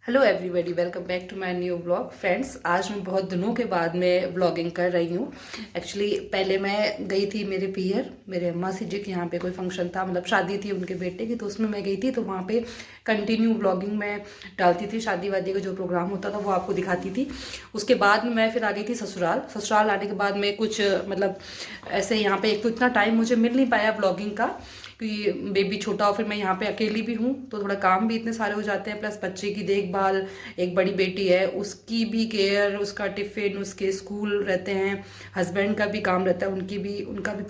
Hello everybody, welcome back to my new blog. Friends, आज मैं बहुत दिनों के बाद में ब्लॉगिंग कर रही हूँ। एक्चुअली पहले मैं गई थी मेरे पीहर, मेरे अम्मा जी के यहाँ पे कोई फंक्शन था, मतलब शादी थी उनके बेटे की, तो उसमें मैं गई थी। तो वहाँ पे कंटिन्यू ब्लॉगिंग में डालती थी, शादी वादी का जो प्रोग्राम होता था वो आपको दिखाती थी। उसके बाद में मैं फिर आ गई थी ससुराल। ससुराल आने के बाद में कुछ मतलब ऐसे यहाँ पे एक तो इतना टाइम मुझे मिल नहीं पाया ब्लॉगिंग का, क्योंकि बेबी छोटा हो, फिर मैं यहाँ पे अकेली भी हूँ तो थोड़ा काम भी इतने सारे हो जाते हैं, प्लस बच्चे की देखभाल, एक बड़ी बेटी है उसकी भी केयर, उसका टिफिन, उसके स्कूल रहते हैं, हस्बैंड का भी काम रहता है, उनका भी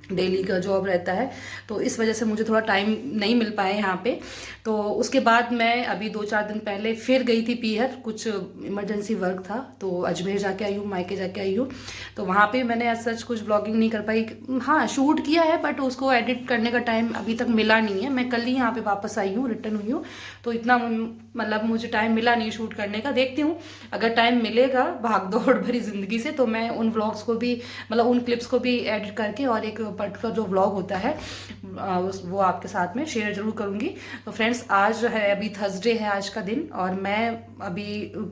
डेली का जॉब रहता है। तो इस वजह से मुझे थोड़ा टाइम नहीं मिल पाया यहाँ पे। तो उसके बाद मैं अभी 2-4 दिन पहले फिर गई थी पीहर, कुछ इमरजेंसी वर्क था तो अजमेर जाके आई हूँ, मायके जाके आई हूँ। तो वहाँ पे मैंने आज सच कुछ ब्लॉगिंग नहीं कर पाई। हाँ, शूट किया है बट उसको एडिट करने का टाइम अभी तक मिला नहीं है। मैं कल ही यहाँ पे वापस आई हूँ, रिटर्न हुई हूँ, तो इतना मतलब मुझे टाइम मिला नहीं शूट करने का। देखती हूँ अगर टाइम मिलेगा भाग दौड़ भरी जिंदगी से तो मैं उन व्लॉग्स को भी, मतलब उन क्लिप्स को भी एडिट करके और एक पर्टिकुलर जो व्लॉग होता है वो आपके साथ में शेयर जरूर करूंगी। तो फ्रेंड्स, आज है, अभी थर्सडे है आज का दिन, और मैं अभी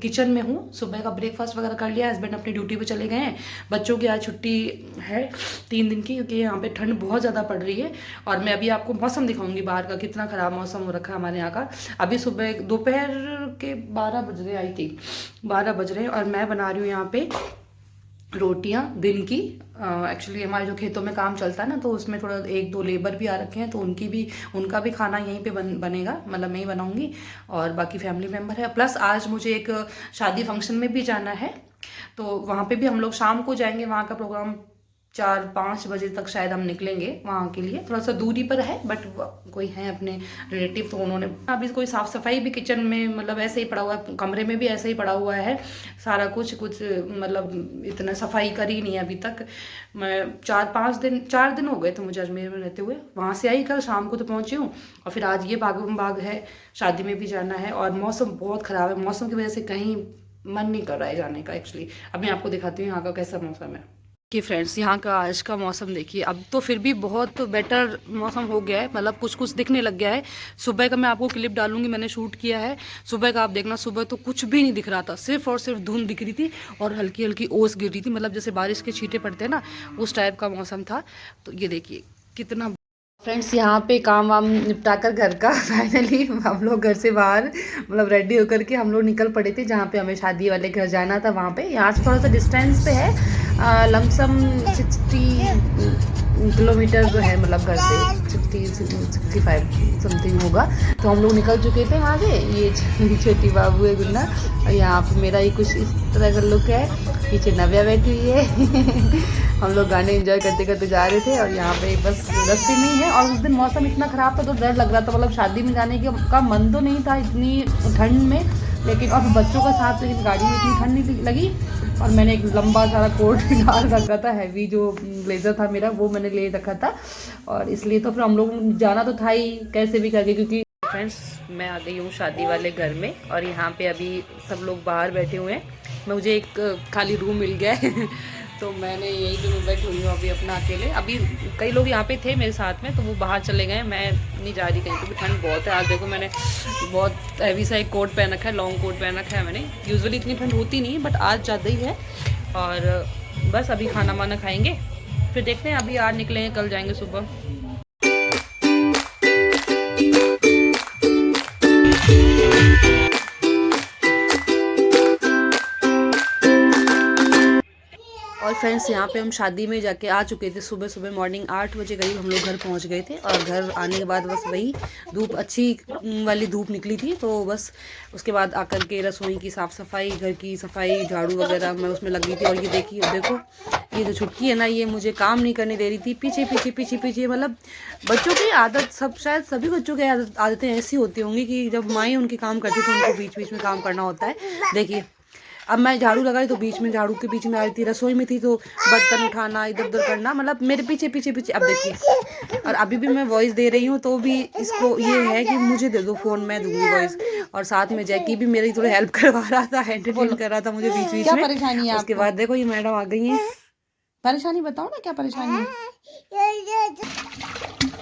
किचन में हूँ। सुबह का ब्रेकफास्ट वगैरह कर लिया, हस्बैंड अपनी ड्यूटी पे चले गए हैं। बच्चों की आज छुट्टी है 3 दिन की, क्योंकि यहाँ पे ठंड बहुत ज़्यादा पड़ रही है। और मैं अभी आपको मौसम दिखाऊंगी बाहर का, कितना ख़राब मौसम हो रखा है हमारे यहाँ का। अभी सुबह दोपहर के 12 बज रहे, आई थिंक 12 बज रहे हैं, और मैं बना रही हूँ यहाँ पे रोटियां दिन की। एक्चुअली हमारे जो खेतों में काम चलता है ना, तो उसमें थोड़ा 1-2 लेबर भी आ रखे हैं, तो उनका भी खाना यहीं पे बनेगा, मतलब मैं ही बनाऊंगी, और बाकी फैमिली मेम्बर है। प्लस आज मुझे एक शादी फंक्शन में भी जाना है, तो वहाँ पे भी हम लोग शाम को जाएंगे। वहाँ का प्रोग्राम 4-5 बजे तक शायद हम निकलेंगे वहाँ के लिए। थोड़ा सा दूरी पर है बट कोई है अपने रिलेटिव, तो उन्होंने अभी कोई साफ़ सफाई भी किचन में, मतलब ऐसे ही पड़ा हुआ है, कमरे में भी ऐसे ही पड़ा हुआ है सारा कुछ मतलब इतना सफाई करी नहीं है अभी तक। मैं 4 दिन हो गए थे मुझे अजमेर में रहते हुए। वहाँ से आई कल शाम को तो पहुँची हूँ, और फिर आज ये बाग है, शादी में भी जाना है। और मौसम बहुत ख़राब है, मौसम की वजह से कहीं मन नहीं कर रहा है जाने का एक्चुअली। अब मैं आपको दिखाती हूँ यहाँ का कैसा मौसम है कि फ्रेंड्स, यहाँ का आज का मौसम देखिए। अब तो फिर भी बहुत बेटर मौसम हो गया है, मतलब कुछ कुछ दिखने लग गया है। सुबह का मैं आपको क्लिप डालूंगी, मैंने शूट किया है सुबह का, आप देखना। सुबह तो कुछ भी नहीं दिख रहा था, सिर्फ और सिर्फ धुंध दिख रही थी और हल्की हल्की ओस गिर रही थी, मतलब जैसे बारिश के छींटे पड़ते हैं ना, उस टाइप का मौसम था। तो ये देखिए कितना। फ्रेंड्स, यहाँ पे काम वाम निपटा कर घर का फाइनली हम लोग घर से बाहर, मतलब रेडी होकर के हम लोग निकल पड़े थे जहाँ पे हमें शादी वाले घर जाना था। वहाँ पे यहाँ से थोड़ा सा डिस्टेंस पे है, लमसम 60 किलोमीटर जो है, मतलब घर से 65 समथिंग होगा। तो हम लोग निकल चुके थे वहाँ से। ये छोटी बाबू है गुन्ना, और यहाँ पे मेरा ही कुछ इस तरह का लुक है। पीछे नव्या बैठी हुई है हम लोग गाने एंजॉय करते करते जा रहे थे, और यहाँ पे बस रस्ते में ही है। और उस दिन मौसम इतना ख़राब था तो डर लग रहा था, मतलब शादी में जाने का मन तो नहीं था इतनी ठंड में, लेकिन और बच्चों का साथ, लेकिन गाड़ी में इतनी ठंड नहीं लगी। और मैंने एक लंबा सारा कोट भी डाल रखा था, हैवी जो ब्लेजर था मेरा वो मैंने ले रखा था, और इसलिए तो फिर हम लोग जाना तो था ही कैसे भी करके। क्योंकि फ्रेंड्स, मैं आ गई हूँ शादी वाले घर में, और यहाँ पे अभी सब लोग बाहर बैठे हुए हैं। मुझे एक खाली रूम मिल गया है तो मैंने यही जो मैं बैठी हुई हूँ अभी अपना अकेले। अभी कई लोग यहाँ पे थे मेरे साथ में, तो वो बाहर चले गए, मैं नहीं जा रही कहीं, क्योंकि ठंड बहुत है। आज देखो मैंने बहुत हैवी सा एक कोट पहन रखा है, लॉन्ग कोट पहन रखा है मैंने। यूजुअली इतनी ठंड होती नहीं बट आज ज़्यादा ही है। और बस अभी खाना वाना खाएंगे, फिर देखते हैं। अभी आज निकलेंगे, कल जाएंगे सुबह। और फ्रेंड्स, यहाँ पे हम शादी में जाके आ चुके थे सुबह सुबह, मॉर्निंग 8 बजे करीब हम लोग घर पहुँच गए थे। और घर आने के बाद बस वही धूप, अच्छी वाली धूप निकली थी, तो बस उसके बाद आकर के रसोई की साफ़ सफाई, घर की सफाई, झाड़ू वगैरह मैं उसमें लगी थी। और ये देखिए, देखो ये जो छुटकी है ना, ये मुझे काम नहीं करने दे रही थी, पीछे पीछे पीछे पीछे। मतलब बच्चों की आदत, सब शायद सभी बच्चों की आदतें ऐसी होती होंगी कि जब माएँ उनके काम करती तो उनको बीच बीच में काम करना होता है। देखिए, अब मैं झाड़ू लगाई तो बीच में, झाड़ू के बीच में आ रही थी, रसोई में थी तो बर्तन उठाना, इधर उधर करना, मतलब मेरे पीछे पीछे पीछे। अब देखिए, और अभी भी मैं वॉइस दे रही हूँ तो भी इसको ये है कि मुझे दे दो फ़ोन, मैं दूंगी वॉइस। और साथ में जैकी भी मेरी थोड़ी हेल्प करवा रहा था, एंटरटेन कर रहा था मुझे बीच बीच में। क्या परेशानी है? उसके बाद देखो ये मैडम आ गई हैं। परेशानी बताओ ना, क्या परेशानी है?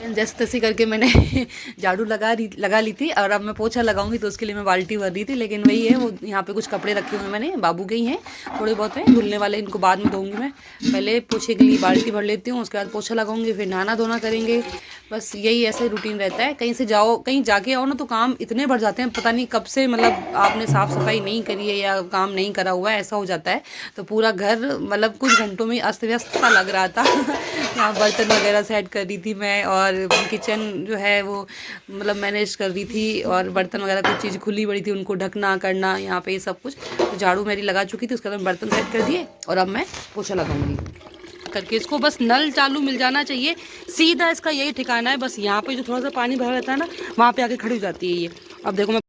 जैसे तैसे करके मैंने झाड़ू लगा ली थी और अब मैं पोछा लगाऊंगी तो उसके लिए मैं बाल्टी भर रही थी। लेकिन वही है, वो यहाँ पे कुछ कपड़े रखे हुए हैं मैंने, बाबू के ही हैं, थोड़े बहुत हैं धुलने वाले, इनको बाद में धोऊंगी मैं। पहले पोछे के लिए बाल्टी भर लेती हूँ, उसके बाद पोछा लगाऊंगी, फिर नहाना धोना करेंगे। बस यही ऐसे रूटीन रहता है। कहीं से जाओ, कहीं जाके आओ ना तो काम इतने बढ़ जाते हैं, पता नहीं कब से मतलब आपने साफ़ सफाई नहीं करी है या काम नहीं करा हुआ है, ऐसा हो जाता है। तो पूरा घर मतलब कुछ घंटों में अस्त व्यस्त सा लग रहा था। यहाँ बर्तन वगैरह सेट कर रही थी मैं, और किचन जो है वो मतलब मैनेज कर रही थी, और बर्तन वगैरह कुछ चीज़ खुली पड़ी थी उनको ढकना करना, यहाँ पे ये सब कुछ। तो झाड़ू मेरी लगा चुकी थी, उसके बाद बर्तन सेट कर दिए और अब मैं पोछा लगाऊंगी करके। इसको बस नल चालू मिल जाना चाहिए, सीधा इसका यही ठिकाना है। बस यहाँ पे जो थोड़ा सा पानी भरा रहता है ना, वहाँ पे आके खड़ी हो जाती है ये। अब देखो मैं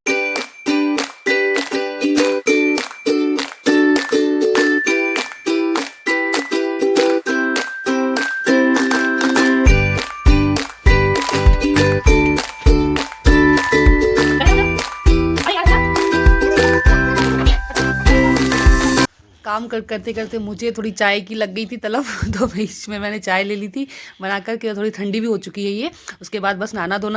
काम करते करते मुझे थोड़ी चाय की लग गई थी तलब। तो बीच में मैंने चाय ले ली थी बना कर के, थोड़ी ठंडी भी हो चुकी है ये। उसके बाद बस नहाना धोना